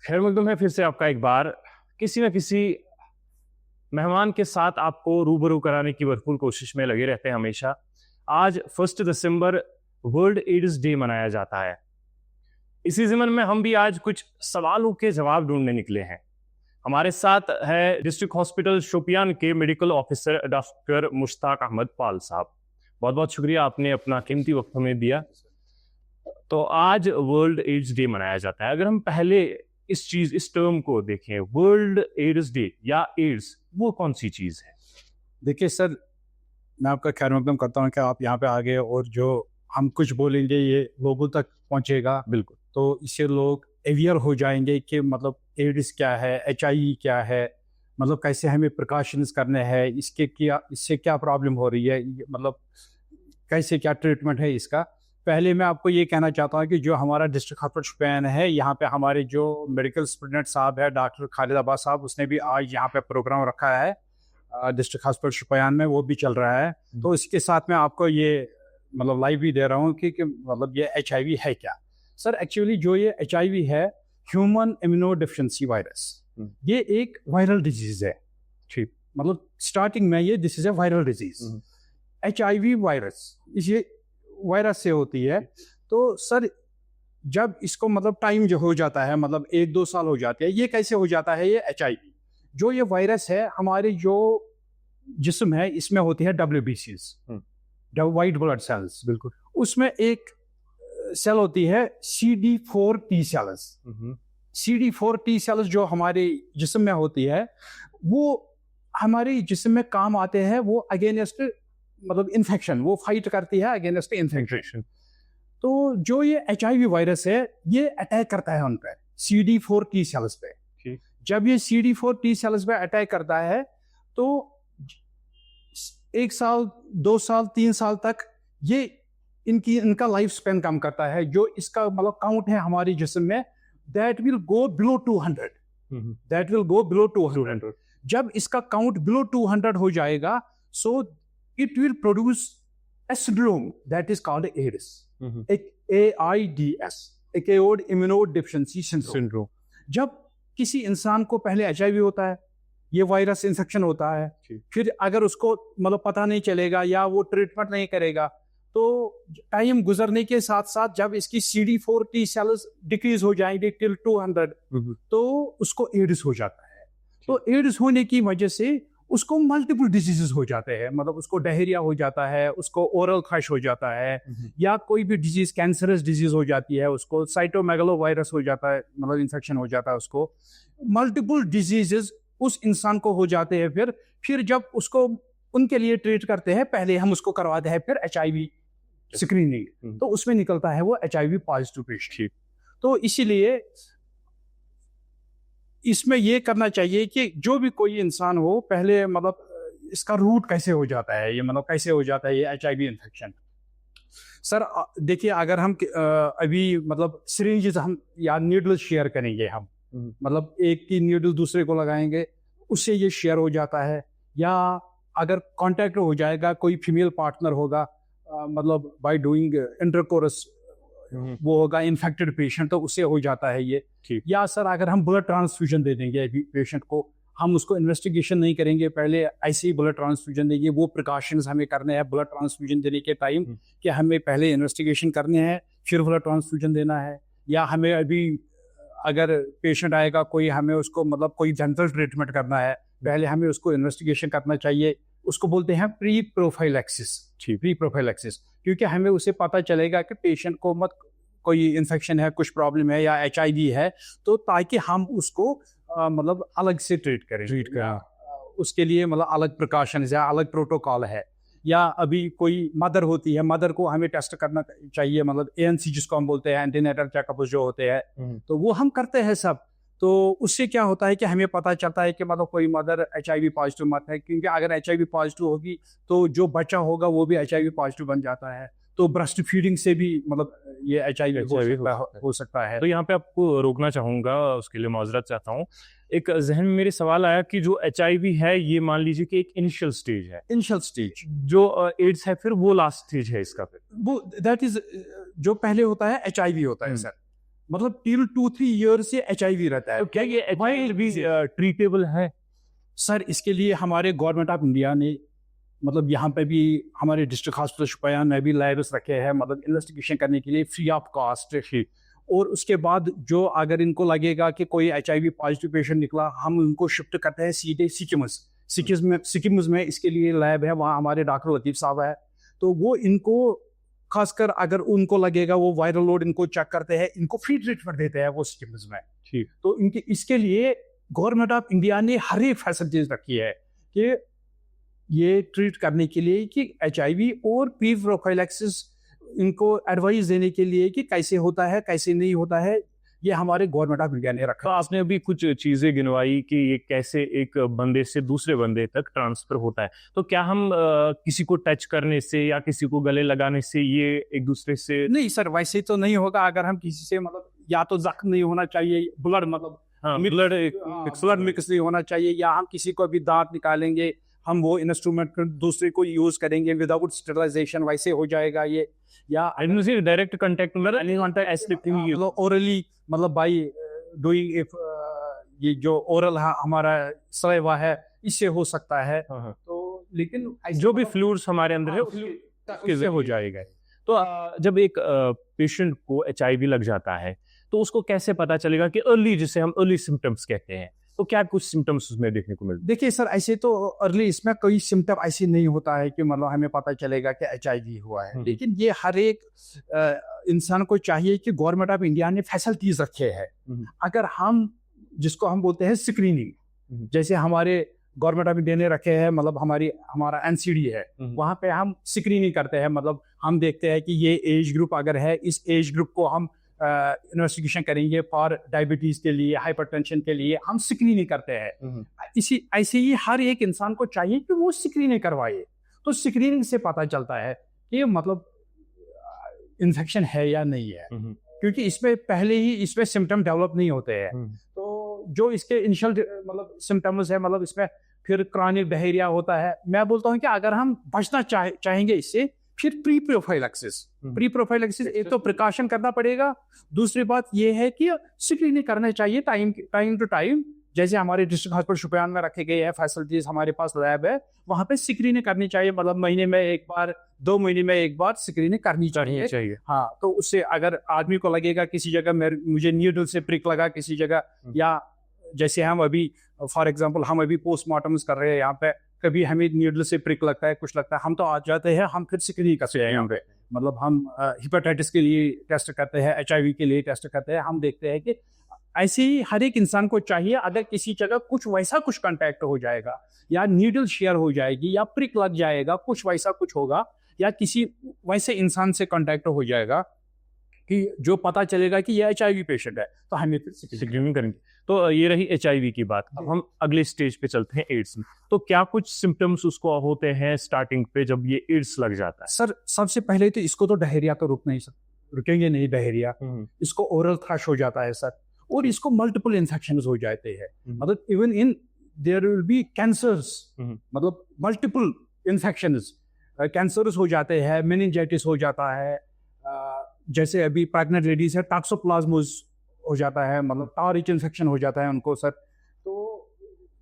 खैर मकदम है फिर से आपका एक बार किसी न किसी मेहमान के साथ आपको रूबरू कराने की भरपूर कोशिश में लगे रहते हैं हमेशा। आज 1 दिसंबर वर्ल्ड एड्स डे मनाया जाता है। इसी ज़िम्न में हम भी आज कुछ सवालों के जवाब ढूंढने निकले हैं। हमारे साथ है डिस्ट्रिक्ट हॉस्पिटल शोपियान के medical officer doctor Mushtaq Ahmad Pal Sahab. बहुत बहुत शुक्रिया, आपने अपना कीमती वक्त हमें दिया। तो आज वर्ल्ड एड्स डे मनाया जाता है। अगर हम पहले इस टर्म को देखें, वर्ल्ड एड्स डे या एड्स, वो कौन सी चीज है? देखिए सर, मैं आपका खैर मकदम करता हूँ कि आप यहाँ पे आ गए और जो हम कुछ बोलेंगे ये लोगों तक पहुँचेगा। बिल्कुल। तो इससे लोग अवेयर हो जाएंगे कि मतलब एड्स क्या है, HIV क्या है, मतलब कैसे हमें प्रिकॉशंस करने हैं, इससे क्या प्रॉब्लम हो रही है, मतलब कैसे क्या ट्रीटमेंट है इसका। पहले मैं आपको ये कहना चाहता हूँ कि जो हमारा डिस्ट्रिक्ट हॉस्पिटल शोपियान है, यहाँ पे हमारे जो मेडिकल स्टूडेंट साहब है डॉक्टर खालिद अब्बास साहब, उसने भी आज यहाँ पे प्रोग्राम रखा है डिस्ट्रिक्ट हॉस्पिटल शोपियान में, वो भी चल रहा है। तो इसके साथ मैं आपको ये मतलब लाइव भी दे रहा हूँ कि मतलब ये HIV है क्या। सर एक्चुअली जो ये HIV है, ह्यूमन इम्यूनो डिफिशिएंसी वायरस, ये एक वायरल डिजीज है। ठीक, मतलब स्टार्टिंग में ये this is a viral disease. HIV virus ये वायरस से होती है। तो सर जब इसको मतलब टाइम जो हो जाता है, मतलब 1-2 साल हो जाते हैं, ये कैसे हो जाता है? ये HIV जो ये वायरस है, हमारे जो जिस्म है इसमें होती है WBCs, वाइट ब्लड सेल्स। बिल्कुल। उसमें एक सेल होती है CD4 T sales. CD4 T sales जो हमारे जिस्म में होती है, वो हमारे जिस्म में काम आते हैं, वो अगेंस्ट मतलब इन्फेक्शन, वो फाइट करती है अगेंस्ट इन्फेक्शन। तो जो ये HIV वायरस है, ये अटैक करता है उन पर CD4 T सेल्स पे। जब ये CD4 T सेल्स पे अटैक करता है, तो 1 साल 2 साल 3 साल तक ये इनका लाइफ स्पेन कम करता है। जो इसका मतलब काउंट है हमारी जिस्म में, दैट विल गो बिलो 200। जब इसका काउंट बिलो 200 हो जाएगा, सो it will produce a syndrome that is called AIDS, AIDS, acute immunodeficiency syndrome। जब किसी इंसान को पहले HIV होता है, ये वायरस इन्फेक्शन होता है, फिर अगर उसको मतलब पता नहीं चलेगा या वो ट्रीटमेंट नहीं करेगा, तो टाइम गुजरने के साथ साथ जब इसकी CD4 T सेल्स डिक्रीज हो जाएंगे टिल 200, तो उसको एड्स हो जाता है। तो एड्स होने की वजह से उसको मल्टीपल डिजीजेस हो जाते हैं, मतलब उसको डायरिया हो जाता है, उसको ओरल क्रश हो जाता है, या कोई भी डिजीज, कैंसरस डिजीज हो जाती है, उसको साइटोमेगालो वायरस हो जाता है, मतलब इन्फेक्शन हो जाता है उसको। मल्टीपल डिजीजेस उस इंसान को हो जाते हैं। फिर जब उसको उनके लिए ट्रीट करते हैं, पहले हम उसको करवाते हैं फिर HIV स्क्रीनिंग, तो उसमें निकलता है वो HIV पॉजिटिव पेशेंट। तो इसीलिए इसमें ये करना चाहिए कि जो भी कोई इंसान हो, पहले मतलब इसका रूट कैसे हो जाता है, ये मतलब कैसे हो जाता है ये HIV इन्फेक्शन। सर देखिए, अगर हम अभी मतलब सिरिंजेस हम या नीडल शेयर करेंगे, हम मतलब एक की नीडल दूसरे को लगाएंगे, उससे ये शेयर हो जाता है। या अगर कांटेक्ट हो जाएगा, कोई फीमेल पार्टनर होगा, मतलब बाय डूइंग इंटरकोरस वो होगा इन्फेक्टेड पेशेंट, तो उससे हो जाता है ये। या सर अगर हम ब्लड ट्रांसफ्यूजन दे देंगे पेशेंट को, हम उसको इन्वेस्टिगेशन नहीं करेंगे, पहले ऐसे ही ब्लड ट्रांसफ्यूजन देंगे, वो प्रिकॉशंस हमें करने हैं ब्लड ट्रांसफ्यूजन देने के टाइम, कि हमें पहले इन्वेस्टिगेशन करने हैं फिर ब्लड ट्रांसफ्यूजन देना है। या हमें अभी अगर पेशेंट आएगा कोई, हमें उसको मतलब कोई जनरल ट्रीटमेंट करना है, पहले हमें उसको इन्वेस्टिगेशन करना चाहिए, उसको बोलते हैं प्री प्रोफाइलैक्सिस, क्योंकि हमें उसे पता चलेगा कि पेशेंट को मत कोई इन्फेक्शन है, कुछ प्रॉब्लम है या HIV है, तो ताकि हम उसको मतलब अलग से ट्रीट करें। उसके लिए मतलब अलग प्रिकॉशंस या अलग प्रोटोकॉल है। या अभी कोई मदर होती है, मदर को हमें टेस्ट करना चाहिए, मतलब ANC जिसको हम बोलते हैं, एंटीनेटल चेकअप जो होते हैं, तो वो हम करते हैं सब। तो उससे क्या होता है कि हमें पता चलता है कि मतलब कोई मदर HIV पॉजिटिव मत है, क्योंकि अगर HIV पॉजिटिव होगी तो जो बच्चा होगा वो भी HIV पॉजिटिव बन जाता है। तो ब्रेस्ट फीडिंग से भी मतलब ये HIV हो सकता है। तो यहाँ पे आपको रोकना चाहूँगा, उसके लिए माजरत चाहता हूँ। एक जहन में मेरे सवाल आया कि जो HIV है, ये मान लीजिए कि एक इनिशियल स्टेज है, जो एड्स है फिर वो लास्ट स्टेज है इसका, फिर वो दैट इज जो पहले होता है HIV होता है सर, मतलब टिल 2-3 ईयर से HIV रहता है। तो क्या ये HIV भी ट्रीटेबल है? सर इसके लिए हमारे गवर्नमेंट ऑफ इंडिया ने मतलब यहाँ पे भी हमारे डिस्ट्रिक्ट हॉस्पिटल शुपियान में भी लैब्स रखे हैं, मतलब इन्वेस्टिगेशन करने के लिए फ्री ऑफ कॉस्ट। और उसके बाद जो अगर इनको लगेगा कि कोई HIV पॉजिटिव पेशेंट निकला, हम उनको शिफ्ट करते हैं सीधे सिक्किम्स में इसके लिए लैब है, वहाँ हमारे डॉक्टर लतीफ़ साहब है, तो वो इनको खासकर अगर उनको लगेगा वो वायरल लोड इनको चेक करते हैं, इनको फ्री ट्रीटमेंट देते हैं वो सिक्किम्स में। ठीक। तो इनके इसके लिए गवर्नमेंट ऑफ इंडिया ने हर एक फैसिलिटीज रखी है कि ये ट्रीट करने के लिए कि HIV और प्री प्रोफाइलैक्सिस इनको एडवाइस देने के लिए कि कैसे होता है कैसे नहीं होता है, ये हमारे गवर्नमेंट ऑफ इंडिया ने तो रखा। आपने अभी कुछ चीजें गिनवाई कि ये कैसे एक बंदे से दूसरे बंदे तक ट्रांसफर होता है, तो क्या हम किसी को टच करने से या किसी को गले लगाने से ये एक दूसरे से? नहीं सर, वैसे तो नहीं होगा। अगर हम किसी से मतलब या तो जख्म नहीं होना चाहिए, ब्लड मतलब ब्लड मिक्स नहीं होना चाहिए, या हम किसी को भी दांत निकालेंगे हम वो इंस्ट्रूमेंट दूसरे को यूज करेंगे विदाउट स्टेरिलाइजेशन, वैसे हो जाएगा ये। या डायरेक्ट कांटेक्ट मतलब ओरली मतलब बाई डूइंग इफ ये जो ओरल हमारा सलाइवा है इससे हो सकता है। तो लेकिन जो भी फ्लूइड्स हमारे अंदर है उससे हो जाएगा। तो जब एक पेशेंट को HIV लग जाता है तो उसको कैसे पता चलेगा कि अर्ली, जिसे हम अर्ली सिम्टम्स कहते हैं, तो क्या कुछ सिम्टम्स उसमें देखने को मिलते हैं? देखिए सर, ऐसे तो अर्ली इसमें कोई सिम्टम ऐसे नहीं होता है कि मतलब हमें पता चलेगा कि HIV हुआ है, लेकिन ये हर एक इंसान को चाहिए कि गवर्नमेंट ऑफ इंडिया ने फैसिलिटीज रखे हैं। अगर हम जिसको हम बोलते हैं स्क्रीनिंग, जैसे हमारे गवर्नमेंट ऑफ इंडिया ने रखे हैं, मतलब हमारा NCD है, वहाँ पे हम स्क्रीनिंग करते हैं, मतलब हम देखते हैं कि ये एज ग्रुप अगर है, इस एज ग्रुप को हम इन्वेस्टिगेशन करेंगे फॉर डायबिटीज के लिए, हाइपरटेंशन के लिए हम स्क्रीनिंग करते हैं। इसी ऐसे ही हर एक इंसान को चाहिए कि वो स्क्रीनिंग करवाए, तो स्क्रीनिंग से पता चलता है कि मतलब इन्फेक्शन है या नहीं है, क्योंकि इसमें पहले ही इसमें सिम्टम डेवलप नहीं होते हैं। तो जो इसके इनिशियल मतलब सिम्टम्स है, मतलब इसमें फिर क्रॉनिक डायरिया होता है। मैं बोलता हूँ कि अगर हम बचना चाहेंगे इससे, फिर प्री प्रोफाइलैक्सिस एक तो प्रिकॉशन करना पड़ेगा। दूसरी बात ये है कि स्क्रीनिंग करना चाहिए टाइम टू टाइम, जैसे हमारे डिस्ट्रिक्ट हॉस्पिटल शुपियान में रखे गए हैं फैसिलिटीज, हमारे पास लैब है, वहाँ पे स्क्रीनिंग करनी चाहिए, मतलब महीने में एक बार, 2 महीने में एक बार स्क्रीनिंग करनी चाहिए। हाँ, तो उससे अगर आदमी को लगेगा किसी जगह मुझे नीडल से प्रिक लगा किसी जगह, या जैसे हम अभी फॉर एग्जाम्पल हम अभी पोस्टमार्टम्स कर रहे हैं यहाँ पे, कभी हमें नीडल से प्रिक लगता है, कुछ लगता है, हम तो आ जाते हैं, हम फिर स्क्रीनिंग करते हैं यहाँ पे, मतलब हम हेपेटाइटिस के लिए टेस्ट करते हैं, HIV के लिए टेस्ट करते हैं। हम देखते हैं कि ऐसे ही हर एक इंसान को चाहिए, अगर किसी जगह कुछ कांटेक्ट हो जाएगा, या नीडल शेयर हो जाएगी, या प्रिक लग जाएगा, कुछ होगा, या किसी वैसे इंसान से कांटेक्ट हो जाएगा कि जो पता चलेगा कि ये HIV पेशेंट है, तो हमें फिर स्क्रीनिंग करेंगे। तो ये रही HIV की बात। अब हम अगले स्टेज पे चलते हैं, एड्स में। तो क्या कुछ सिम्टम्स उसको होते हैं स्टार्टिंग पे जब ये एड्स लग जाता है? सर सबसे पहले तो इसको तो डायरिया तो रुकेंगे नहीं डायरिया, इसको ओरल थ्रश हो जाता है सर, और इसको मल्टीपल इन्फेक्शंस हो जाते हैं, मतलब even in their will be cancers, मतलब मल्टीपल इन्फेक्शंस, कैंसर्स हो जाते हैं, मेनिंजाइटिस हो जाता है, जैसे अभी प्रेग्नेंट लेडीज है टॉक्सोप्लाज्मोस हो जाता है, मतलब टारिच इन्फेक्शन हो जाता है उनको सर। तो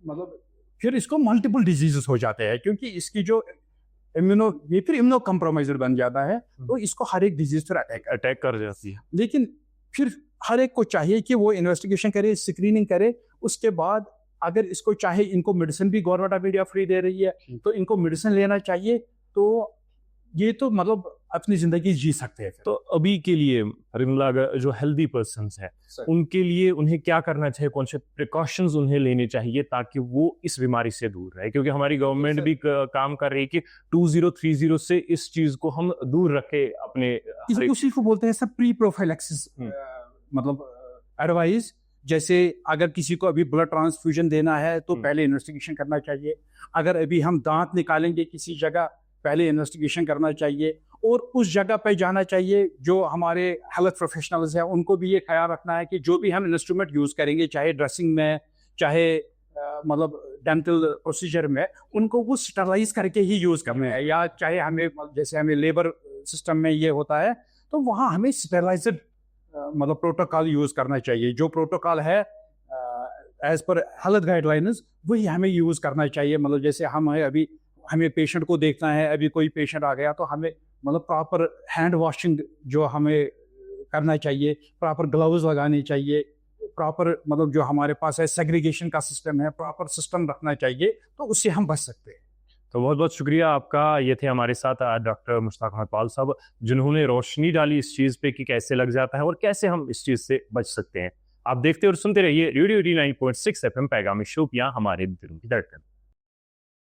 मतलब फिर इसको मल्टीपल डिजीजेस हो जाते हैं, क्योंकि इसकी जो फिर इम्यूनो कॉम्प्रोमाइजर बन जाता है, तो इसको हर एक डिजीज फिर अटैक कर जाती है। लेकिन फिर हर एक को चाहिए कि वो इन्वेस्टिगेशन करे, स्क्रीनिंग करे, उसके बाद अगर इसको चाहे, इनको मेडिसिन भी गवर्नमेंट ऑफ इंडिया फ्री दे रही है, तो इनको मेडिसिन लेना चाहिए, तो ये तो मतलब अपनी जिंदगी जी सकते हैं। तो अभी के लिए हरिमला जो हेल्दी पर्सन्स हैं, उनके लिए उन्हें क्या करना चाहिए, कौन से प्रिकॉशंस उन्हें लेने चाहिए ताकि वो इस बीमारी से दूर रहे? क्योंकि हमारी गवर्नमेंट भी काम कर रही है कि 2030 से इस चीज को हम दूर रखे अपने। उसी को बोलते हैं सर प्री प्रोफाइलैक्सिस, मतलब एडवाइस। जैसे अगर किसी को अभी ब्लड ट्रांसफ्यूजन देना है तो पहले इन्वेस्टिगेशन करना चाहिए, अगर अभी हम दांत निकालेंगे किसी जगह, पहले इन्वेस्टिगेशन करना चाहिए, और उस जगह पे जाना चाहिए जो हमारे हेल्थ प्रोफेशनल्स हैं, उनको भी ये ख्याल रखना है कि जो भी हम इंस्ट्रूमेंट यूज़ करेंगे, चाहे ड्रेसिंग में, चाहे मतलब डेंटल प्रोसीजर में, उनको वो स्टरलाइज करके ही यूज़ करना है, या चाहे हमें जैसे हमें लेबर सिस्टम में ये होता है, तो वहाँ हमें स्टेरलाइज्ड मतलब प्रोटोकॉल यूज़ करना चाहिए। जो प्रोटोकॉल है एज पर हेल्थ गाइडलाइंस वही हमें यूज़ करना चाहिए। मतलब जैसे हम है अभी, हमें पेशेंट को देखना है, अभी कोई पेशेंट आ गया तो हमें मतलब प्रॉपर हैंड वॉशिंग जो हमें करना चाहिए, प्रॉपर ग्लव्स लगाने चाहिए, प्रॉपर मतलब जो हमारे पास है सेग्रीगेशन का सिस्टम है, प्रॉपर सिस्टम रखना चाहिए, तो उससे हम बच सकते हैं। तो बहुत बहुत शुक्रिया आपका। ये थे हमारे साथ डॉक्टर मुश्ताक अहमद पाल साहब, जिन्होंने रोशनी डाली इस चीज़ पे कि कैसे लग जाता है और कैसे हम इस चीज़ से बच सकते हैं। आप देखते और सुनते रहिए रेडियो 89.6 FM पैगामी शोपियां, हमारे दिलों की धड़कन।